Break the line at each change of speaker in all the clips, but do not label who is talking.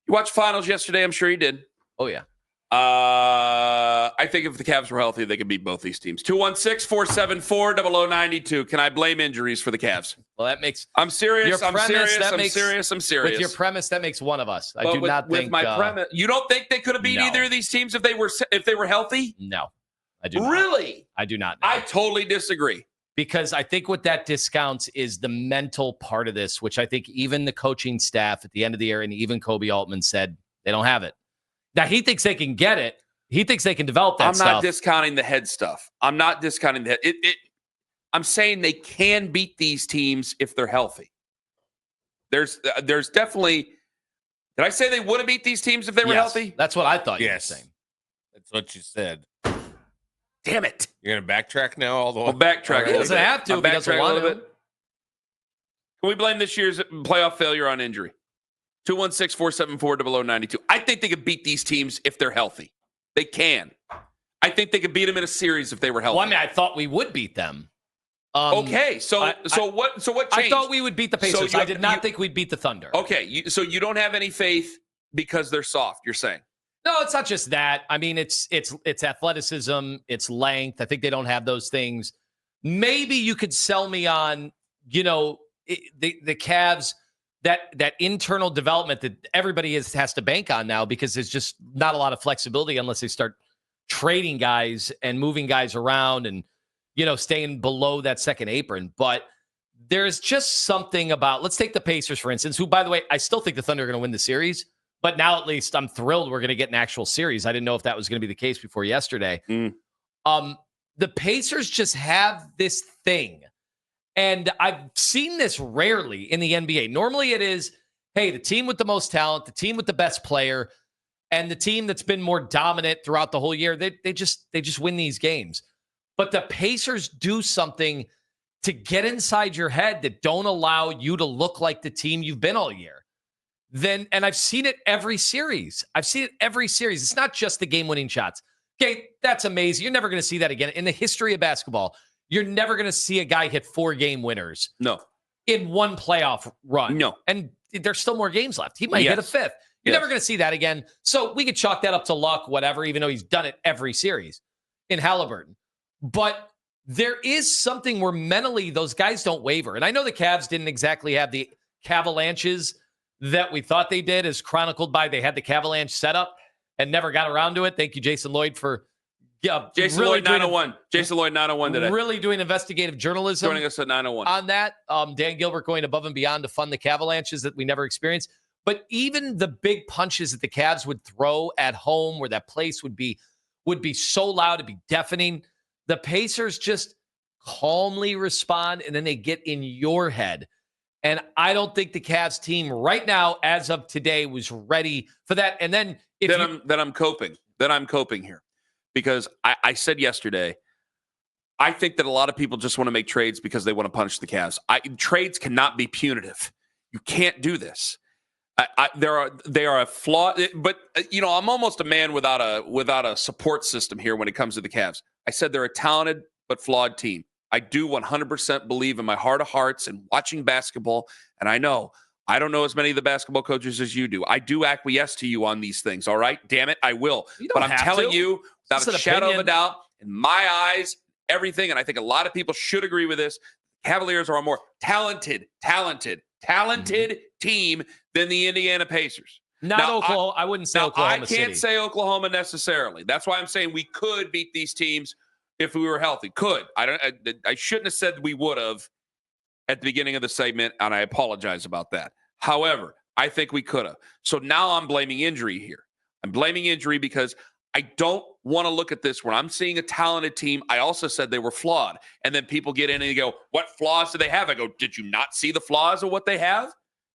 You watched finals yesterday. I'm sure you did.
Oh, yeah.
I think if the Cavs were healthy, they could beat both these teams. 216-474-0092. Can I blame injuries for the Cavs?
Well, that makes...
I'm serious.
I'm
serious.
With your premise, that makes one of us. I do not think...
With my premise, you don't think they could have beat either of these teams if they were healthy?
No, I do not.
Really?
I do not.
I totally disagree.
Because I think what that discounts is the mental part of this, which I think even the coaching staff at the end of the year and even Kobe Altman said they don't have it. Now, he thinks they can get it. He thinks they can develop that stuff.
I'm not discounting the head stuff. I'm not discounting the head. I'm saying they can beat these teams if they're healthy. There's definitely... Did I say they would have beat these teams if they were healthy?
That's what I thought you were saying.
That's what you said.
Damn it.
You're going to backtrack now all the way?
I'll backtrack
He doesn't have to. He doesn't want to.
Can we blame this year's playoff failure on injury? 216-474-0092. I think they could beat these teams if they're healthy. They can. I think they could beat them in a series if they were healthy.
Well, I mean, I thought we would beat them.
Okay, what changed?
I thought we would beat the Pacers. I did not think we'd beat the Thunder.
Okay, so you don't have any faith because they're soft, you're saying?
No, it's not just that. I mean, it's athleticism, it's length. I think they don't have those things. Maybe you could sell me on, the Cavs, that internal development that everybody has to bank on now because there's just not a lot of flexibility unless they start trading guys and moving guys around and, staying below that second apron. But there's just something about, let's take the Pacers, for instance, who, by the way, I still think the Thunder are going to win the series. But now at least I'm thrilled we're going to get an actual series. I didn't know if that was going to be the case before yesterday. The Pacers just have this thing. And I've seen this rarely in the NBA. Normally it is, hey, the team with the most talent, the team with the best player, and the team that's been more dominant throughout the whole year, they just win these games. But the Pacers do something to get inside your head that don't allow you to look like the team you've been all year. And I've seen it every series. It's not just the game-winning shots. Okay, that's amazing. You're never going to see that again. In the history of basketball, you're never going to see a guy hit 4 game winners.
No.
In one playoff run.
No.
And there's still more games left. He might hit a 5th. You're never going to see that again. So we could chalk that up to luck, whatever, even though he's done it every series in Halliburton. But there is something where mentally those guys don't waver. And I know the Cavs didn't exactly have the Cavalanches that we thought they did, as chronicled by they had the Cavalanche setup and never got around to it. Thank you, Jason Lloyd, for
Jason
really
Lloyd 901. Jason Lloyd 901 today.
Really doing investigative journalism.
Joining us at 901.
On that. Dan Gilbert going above and beyond to fund the Cavalanches that we never experienced. But even the big punches that the Cavs would throw at home where that place would be so loud, it'd be deafening. The Pacers just calmly respond, and then they get in your head. And I don't think the Cavs team right now, as of today, was ready for that. And then
I'm coping. Then I'm coping here. Because I said yesterday, I think that a lot of people just want to make trades because they want to punish the Cavs. Trades cannot be punitive. You can't do this. They are a flaw. But I'm almost a man without a support system here when it comes to the Cavs. I said they're a talented but flawed team. I do 100% believe in my heart of hearts and watching basketball. And I know I don't know as many of the basketball coaches as you do. I do acquiesce to you on these things. All right, damn it, I will. But I'm telling you, without a shadow of a doubt, in my eyes, everything, and I think a lot of people should agree with this, Cavaliers are a more talented team than the Indiana Pacers.
Not Oklahoma. I wouldn't say Oklahoma City.
I can't say Oklahoma necessarily. That's why I'm saying we could beat these teams if we were healthy. Could. I shouldn't have said we would have at the beginning of the segment, and I apologize about that. However, I think we could have. So now I'm blaming injury here. I'm blaming injury because I don't want to look at this when I'm seeing a talented team. I also said they were flawed. And then people get in and they go, what flaws do they have? I go, did you not see the flaws of what they have?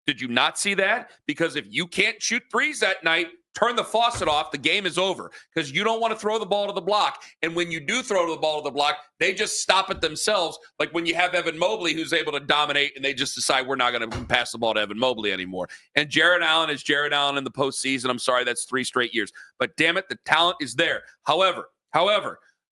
Did you not see that? Because if you can't shoot threes that night, turn the faucet off. The game is over because you don't want to throw the ball to the block. And when you do throw the ball to the block, they just stop it themselves. Like when you have Evan Mobley, who's able to dominate, and they just decide we're not going to pass the ball to Evan Mobley anymore. And Jarrett Allen is Jarrett Allen in the postseason. I'm sorry, that's 3 straight years. But damn it, the talent is there. However,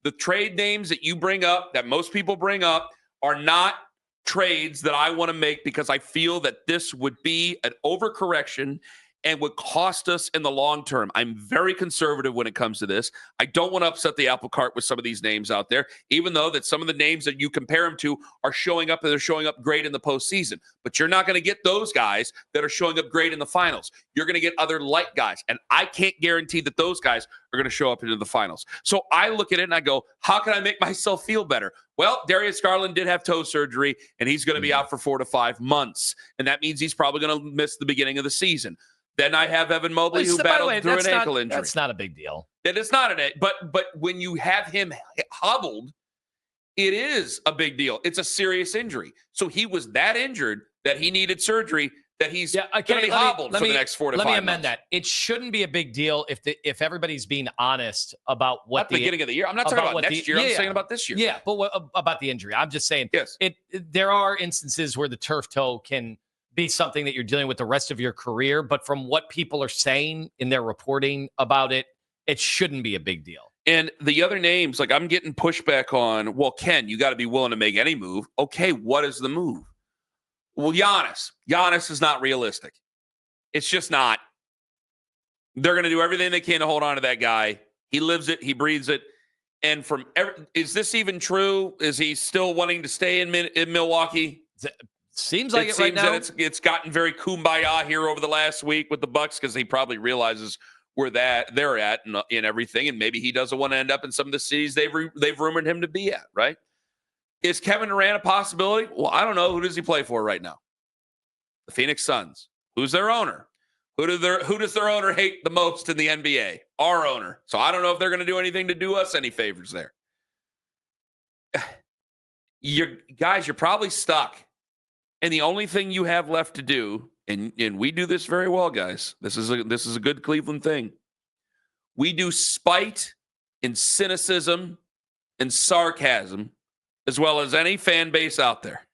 the trade names that you bring up, that most people bring up, are not trades that I want to make because I feel that this would be an overcorrection and would cost us in the long term. I'm very conservative when it comes to this. I don't want to upset the apple cart with some of these names out there, even though that some of the names that you compare them to are showing up, and they're showing up great in the postseason. But you're not going to get those guys that are showing up great in the finals. You're going to get other light guys, and I can't guarantee that those guys are going to show up into the finals. So I look at it and I go, how can I make myself feel better? Well, Darius Garland did have toe surgery, and he's going to be out for 4 to 5 months. And that means he's probably going to miss the beginning of the season. Then I have Evan Mobley, who battled through an ankle injury.
That's not a big deal.
It is not but when you have him hobbled, it is a big deal. It's a serious injury. So he was that injured that he needed surgery, that he's going to be hobbled for the next 4 to 5 months.
Let me amend that. It shouldn't be a big deal if everybody's being honest about what
at the beginning of the year. I'm not talking about next year. I'm saying about this year.
Yeah, but about the injury. I'm just saying.
Yes.
There are instances where the turf toe can be something that you're dealing with the rest of your career. But from what people are saying in their reporting about it, it shouldn't be a big deal.
And the other names, like I'm getting pushback on, well, Ken, you got to be willing to make any move. Okay, what is the move? Well, Giannis. Giannis is not realistic. It's just not. They're going to do everything they can to hold on to that guy. He lives it. He breathes it. And is this even true? Is he still wanting to stay in Milwaukee?
Seems like it right now.
That it's gotten very kumbaya here over the last week with the Bucks, because he probably realizes where they're at in everything, and maybe he doesn't want to end up in some of the cities they've rumored him to be at. Right? Is Kevin Durant a possibility? Well, I don't know. Who does he play for right now? The Phoenix Suns. Who's their owner? Who does their owner hate the most in the NBA? Our owner. So I don't know if they're going to do anything to do us any favors there. You're probably stuck. And the only thing you have left to do, and we do this very well, guys. This is a good Cleveland thing. We do spite and cynicism and sarcasm as well as any fan base out there.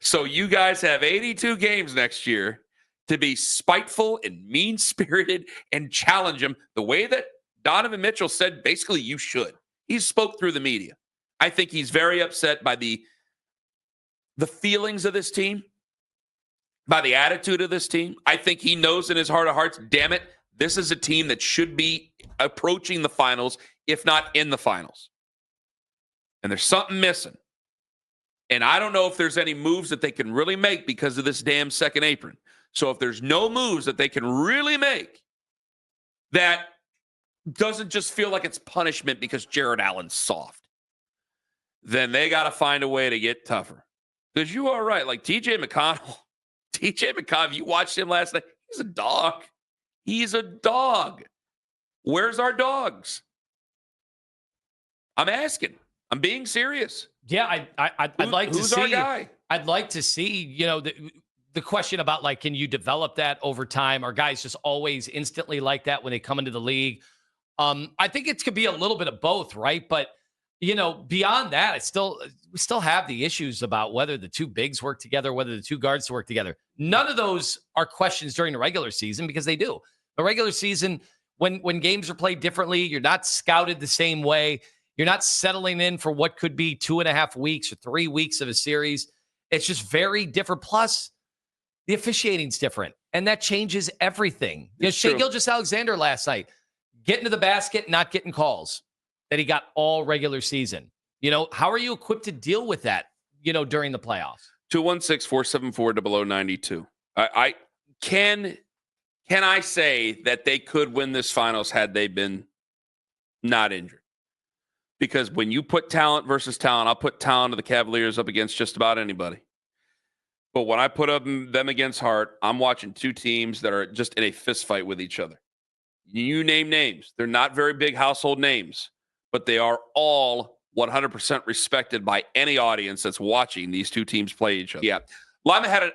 So you guys have 82 games next year to be spiteful and mean-spirited and challenge him the way that Donovan Mitchell said basically you should. He spoke through the media. I think he's very upset by the feelings of this team, by the attitude of this team. I think he knows in his heart of hearts, damn it, this is a team that should be approaching the finals, if not in the finals. And there's something missing. And I don't know if there's any moves that they can really make because of this damn second apron. So if there's no moves that they can really make that doesn't just feel like it's punishment because Jared Allen's soft, then they got to find a way to get tougher. Because you are right. Like TJ McConnell, you watched him last night. He's a dog. He's a dog. Where's our dogs? I'm asking. I'm being serious.
Yeah, I'd like to see.
Who's our guy?
I'd like to see, the question about, like, can you develop that over time? Are guys just always instantly like that when they come into the league? I think it could be a little bit of both, right? But, beyond that, we still have the issues about whether the two bigs work together, whether the two guards work together. None of those are questions during the regular season because they do. The regular season, when games are played differently, you're not scouted the same way. You're not settling in for what could be 2.5 weeks or 3 weeks of a series. It's just very different. Plus, the officiating's different, and that changes everything. Shai Gilgeous-Alexander last night, getting to the basket, not getting calls that he got all regular season. How are you equipped to deal with that, during the playoffs?
216-474-0092. Can I say that they could win this finals had they been not injured? Because when you put talent versus talent, I'll put talent of the Cavaliers up against just about anybody. But when I put them against Hart, I'm watching two teams that are just in a fist fight with each other. You name names. They're not very big household names, but they are all 100% respected by any audience that's watching these two teams play each other. Yeah. Lima had an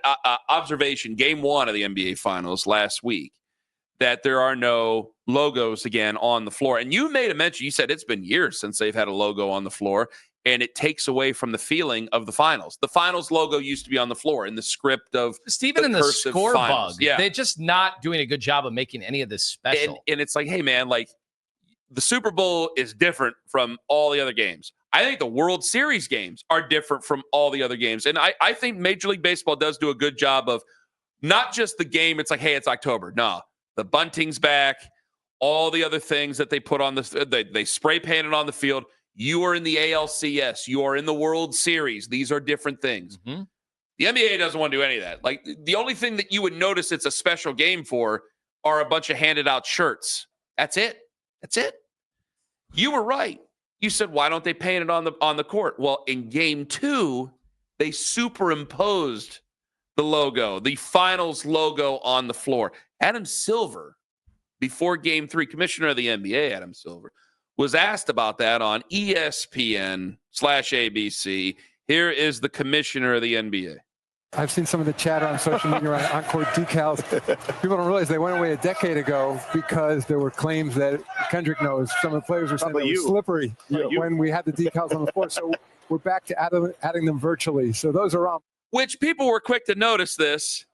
observation, game one of the NBA Finals last week, that there are no logos again on the floor. And you made a mention, you said it's been years since they've had a logo on the floor, and it takes away from the feeling of the finals. The finals logo used to be on the floor in the script of
Steven in the score
finals.
Bug. Yeah. They're just not doing a good job of making any of this special.
And it's like, hey, man, like the Super Bowl is different from all the other games. I think the World Series games are different from all the other games. And I think Major League Baseball does do a good job of not just the game. It's like, hey, it's October. No. the bunting's back, all the other things that they put on they spray painted on the field. You are in the ALCS. You are in the World Series. These are different things.
Mm-hmm.
The NBA doesn't want to do any of that. Like, the only thing that you would notice it's a special game for are a bunch of handed out shirts. That's it. That's it. You were right. You said, why don't they paint it on the court? Well, in game 2, they superimposed the logo, the finals logo on the floor. Adam Silver, before game 3, commissioner of the NBA, Adam Silver, was asked about that on ESPN/ABC. Here is the commissioner of the NBA.
I've seen some of the chatter on social media around on-court decals. People don't realize they went away a decade ago because there were claims that Kendrick knows. Some of the players were saying it was slippery when we had the decals on the floor. So we're back to adding them virtually. So those are on.
Which people were quick to notice this.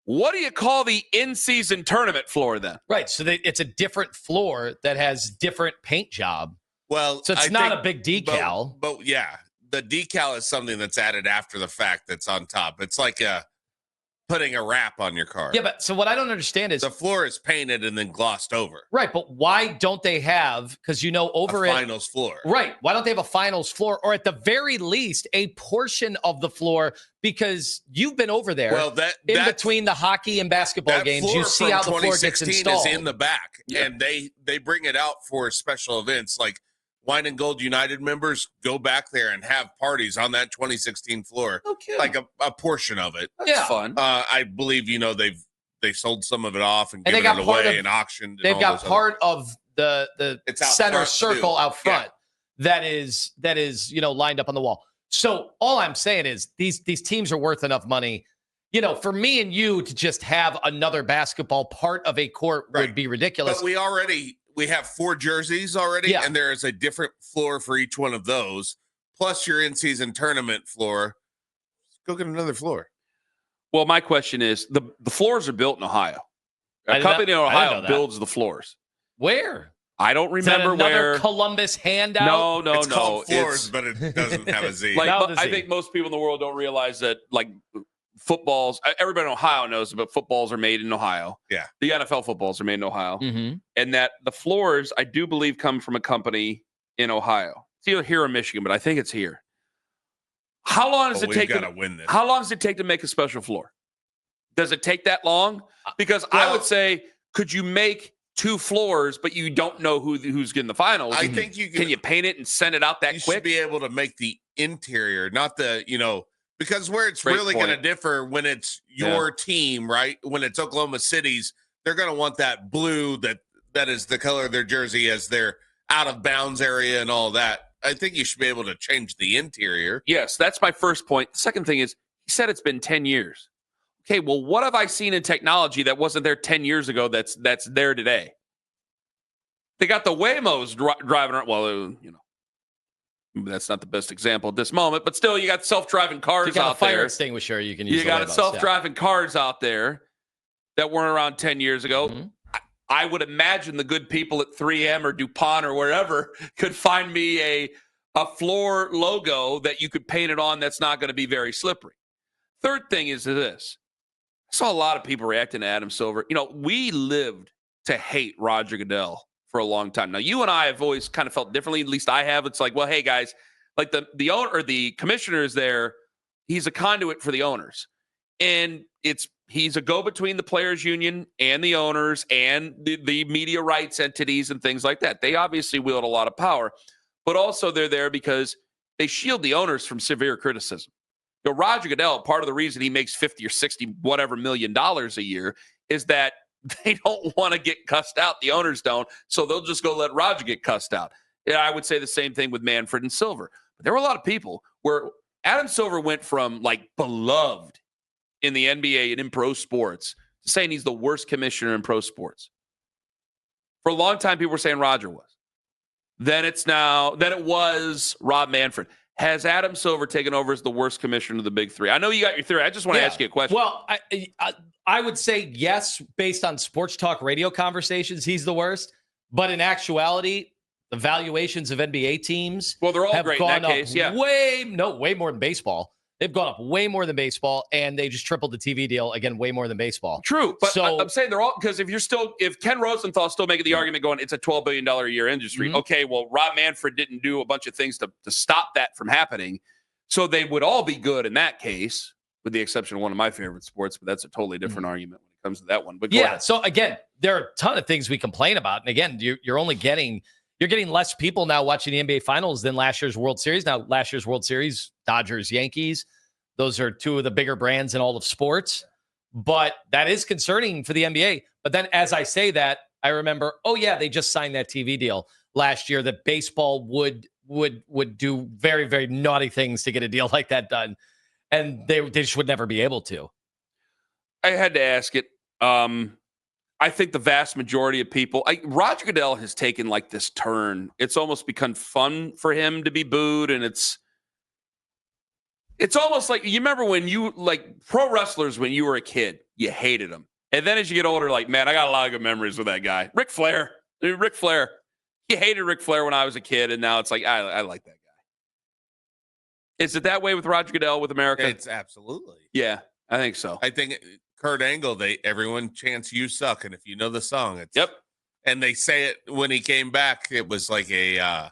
What do you call the in-season tournament floor then?
Right. So it's a different floor that has different paint job.
Well,
So it's not a big decal.
But yeah, the decal is something that's added after the fact that's on top. It's like putting a wrap on your car.
Yeah, but so what I don't understand is
the floor is painted and then glossed over.
right, but why don't they have, because over
a
it
finals floor.
Right. Why don't they have a finals floor, or at the very least a portion of the floor? Because you've been over there.
Well,
in between the hockey and basketball games, you see how the floor gets installed.
Is in the back, and they bring it out for special events. Like Wine and Gold United members go back there and have parties on that 2016 floor.
Okay.
Like a portion of it.
That's fun.
I believe they sold some of it off and
they
given
got
it
part
away
of-
and auctioned.
They've got part of the
It's out
center
front,
circle
too.
out front that is lined up on the wall. So all I'm saying is these teams are worth enough money. For me and you to just have another basketball part of a court would be ridiculous.
But we have 4 jerseys already, and there is a different floor for each one of those. Plus your in-season tournament floor. Go get another floor.
Well, my question is, the floors are built in Ohio. A company in Ohio builds the floors.
Where?
I don't
Is that
remember
another
where.
Columbus handout?
No.
It's called floors, but it doesn't have a Z.
I think most people in the world don't realize that, like, footballs, everybody in Ohio knows, but footballs are made in Ohio.
Yeah.
The NFL footballs are made in Ohio.
Mm-hmm.
And that the floors, I do believe, come from a company in Ohio. It's either here or Michigan, but I think it's here. How long does it take?
We've got to win this.
How long does it take to make a special floor? Does it take that long? Because I would say, could you make 2 floors, but you don't know who's getting the finals?
I think you
can you paint it and send it out that
you
quick?
should be able to make the interior, not the, because where it's
Great
really going to
point.
differ when it's your team, right? When it's Oklahoma City's, they're going to want that blue that is the color of their jersey as their out of bounds area and all that. I think you should be able to change the interior.
Yes, that's my first point. The second thing is, he said it's been 10 years. Okay, well, what have I seen in technology that wasn't there 10 years ago that's there today? They got the Waymos driving around. Well, that's not the best example at this moment, but still, you got self-driving cars
You got
out
a fire
there.
extinguisher you can use.
You got self-driving cars out there that weren't around 10 years ago.
Mm-hmm.
I would imagine the good people at 3M or DuPont or wherever could find me a floor logo that you could paint it on that's not going to be very slippery. Third thing is this. I saw a lot of people reacting to Adam Silver. We lived to hate Roger Goodell for a long time. Now, you and I have always kind of felt differently. At least I have. It's like, well, hey, guys, like the owner or the commissioner is there. He's a conduit for the owners. And he's a go-between the players union and the owners and the media rights entities and things like that. They obviously wield a lot of power, but also they're there because they shield the owners from severe criticism. Roger Goodell, part of the reason he makes 50 or 60 whatever $million a year is that they don't want to get cussed out. The owners don't, so they'll just go let Roger get cussed out. And I would say the same thing with Manfred and Silver. But there were a lot of people where Adam Silver went from like beloved in the NBA and in pro sports to saying he's the worst commissioner in pro sports. For a long time, people were saying Roger was. Then it was Rob Manfred. Has Adam Silver taken over as the worst commissioner of the big 3? I know you got your theory. I just want to ask you a question.
Well, I would say yes, based on sports talk radio conversations, he's the worst. But in actuality, the valuations of NBA teams
they're all
have
great in
gone
that case.
up way more than baseball. They've gone up way more than baseball, and they just tripled the TV deal again, way more than baseball.
True, but
So,
I'm saying they're all because if Ken Rosenthal's still making the argument going, it's a $12 billion a year industry.
Mm-hmm.
Okay, well, Rob Manfred didn't do a bunch of things to stop that from happening, so they would all be good in that case, with the exception of one of my favorite sports. But that's a totally different argument when it comes to that one. But go ahead.
So again, there are a ton of things we complain about, and again, you're getting less people now watching the NBA Finals than last year's World Series. Now, last year's World Series, Dodgers, Yankees, those are two of the bigger brands in all of sports. But that is concerning for the NBA. But then as I say that, I remember, oh, yeah, they just signed that TV deal last year that baseball would do very, very naughty things to get a deal like that done. And they just would never be able to.
I had to ask it. I think the vast majority of people, Roger Goodell has taken like this turn. It's almost become fun for him to be booed. And it's almost like, you remember when pro wrestlers, when you were a kid, you hated them. And then as you get older, like, man, I got a lot of good memories with that guy. Ric Flair. You hated Ric Flair when I was a kid. And now it's like, I like that guy. Is it that way with Roger Goodell with America?
It's absolutely.
Yeah, I think so.
I think Kurt Angle, everyone chants "You suck," and if you know the song, it's
yep.
And they say it when he came back. It was like a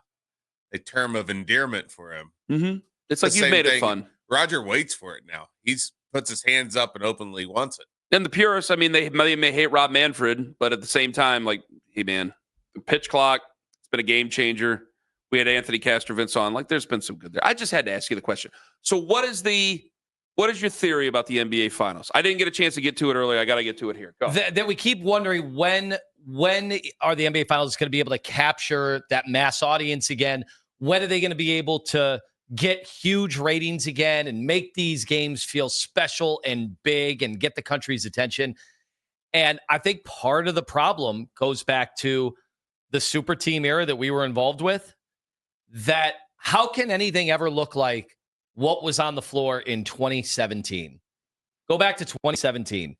term of endearment for him.
Mm-hmm. It's like you made it fun.
Roger waits for it now. He puts his hands up and openly wants it.
And the purists, I mean, they may hate Rob Manfred, but at the same time, like, hey man, the pitch clock, it's been a game changer. We had Anthony Castrovince on. Like, there's been some good there. I just had to ask you the question. So what is your theory about the NBA Finals? I didn't get a chance to get to it earlier. I got to get to it here. Go.
That we keep wondering when are the NBA Finals going to be able to capture that mass audience again? When are they going to be able to get huge ratings again and make these games feel special and big and get the country's attention? And I think part of the problem goes back to the super team era that we were involved with. That how can anything ever look like what was on the floor in 2017? Go back to 2017.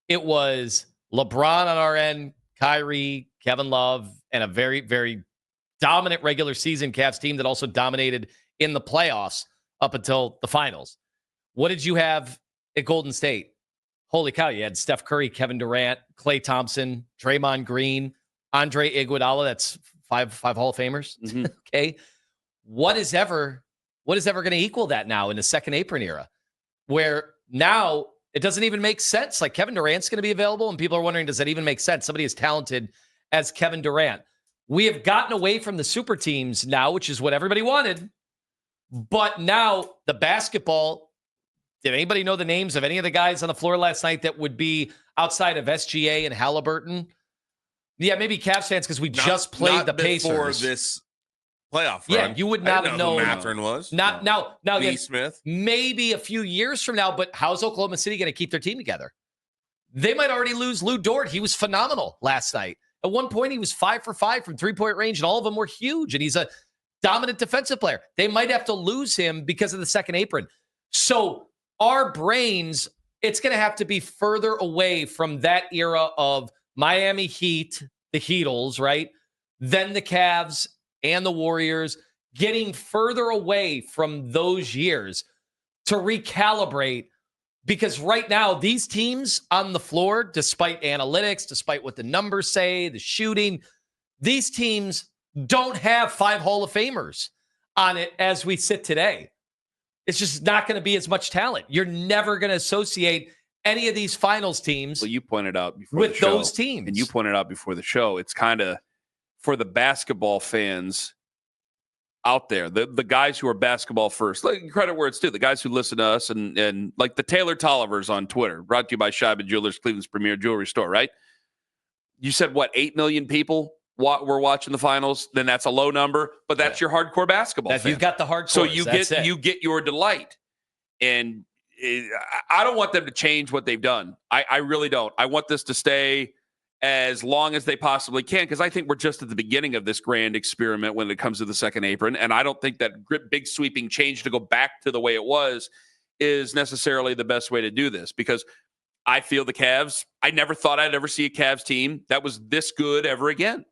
It was LeBron on our end, Kyrie, Kevin Love, and a very, very dominant regular season Cavs team that also dominated in the playoffs up until the finals. What did you have at Golden State? Holy cow, you had Steph Curry, Kevin Durant, Klay Thompson, Draymond Green, Andre Iguodala. That's five Hall of Famers. Mm-hmm. Okay. What is ever going to equal that now in the second apron era, where now it doesn't even make sense? Like, Kevin Durant's going to be available, and people are wondering, does that even make sense? Somebody as talented as Kevin Durant. We have gotten away from the super teams now, which is what everybody wanted. But now the basketball, did anybody know the names of any of the guys on the floor last night that would be outside of SGA and Halliburton? Yeah, maybe Cavs fans, because we just played the Pacers.
Before this playoff run.
Yeah, you would not have known
who Mathurin was.
Now again,
Smith.
Maybe a few years from now, but how's Oklahoma City going to keep their team together? They might already lose Lou Dort. He was phenomenal last night. At one point, he was 5 for 5 from three-point range, and all of them were huge, and he's a dominant defensive player. They might have to lose him because of the second apron. So our brains, it's going to have to be further away from that era of Miami Heat, the Heatles, right? Then the Cavs and the Warriors, getting further away from those years to recalibrate, because right now these teams on the floor, despite analytics, despite what the numbers say, the shooting, these teams don't have 5 Hall of Famers on it as we sit today. It's just not going to be as much talent. You're never going to associate any of these finals teams.
Well, you pointed out before
with
the show,
those teams.
And you pointed out before the show, it's kind of, for the basketball fans out there, the guys who are basketball first, like, credit where it's due, the guys who listen to us and like the Taylor Tollivers on Twitter, brought to you by Scheibe Jewelers, Cleveland's premier jewelry store, right? You said, what, 8 million people were watching the finals? Then that's a low number, but that's your hardcore basketball fan.
You've got the hardcore.
So you get your delight. And I don't want them to change what they've done. I really don't. I want this to stay as long as they possibly can, because I think we're just at the beginning of this grand experiment when it comes to the second apron, and I don't think that big sweeping change to go back to the way it was is necessarily the best way to do this, because I feel the Cavs, I never thought I'd ever see a Cavs team that was this good ever again.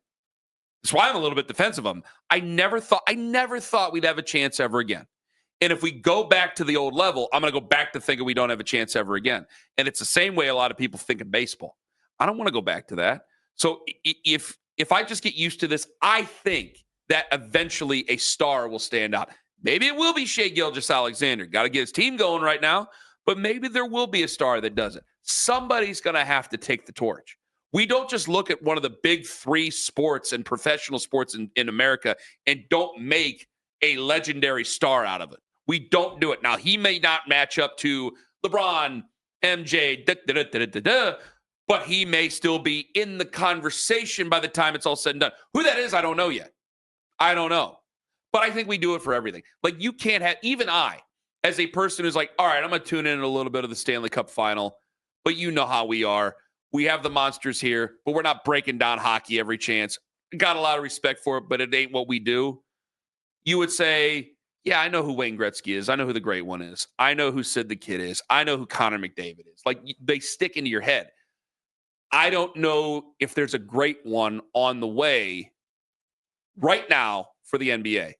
That's why I'm a little bit defensive of them. I never thought we'd have a chance ever again. And if we go back to the old level, I'm going to go back to thinking we don't have a chance ever again. And it's the same way a lot of people think in baseball. I don't want to go back to that. So if I just get used to this, I think that eventually a star will stand out. Maybe it will be Shai Gilgeous-Alexander. Got to get his team going right now, but maybe there will be a star that does it. Somebody's going to have to take the torch. We don't just look at one of the big three sports and professional sports in America and don't make a legendary star out of it. We don't do it. Now, he may not match up to LeBron, MJ, but he may still be in the conversation by the time it's all said and done. Who that is, I don't know yet. I don't know. But I think we do it for everything. Like, you can't have, even I, as a person who's like, all right, I'm going to tune in a little bit of the Stanley Cup final, but you know how we are. We have the monsters here, but we're not breaking down hockey every chance. Got a lot of respect for it, but it ain't what we do. You would say, yeah, I know who Wayne Gretzky is. I know who the great one is. I know who Sid the Kid is. I know who Connor McDavid is. Like, they stick into your head. I don't know if there's a great one on the way right now for the NBA.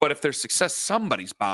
But if there's success, somebody's bound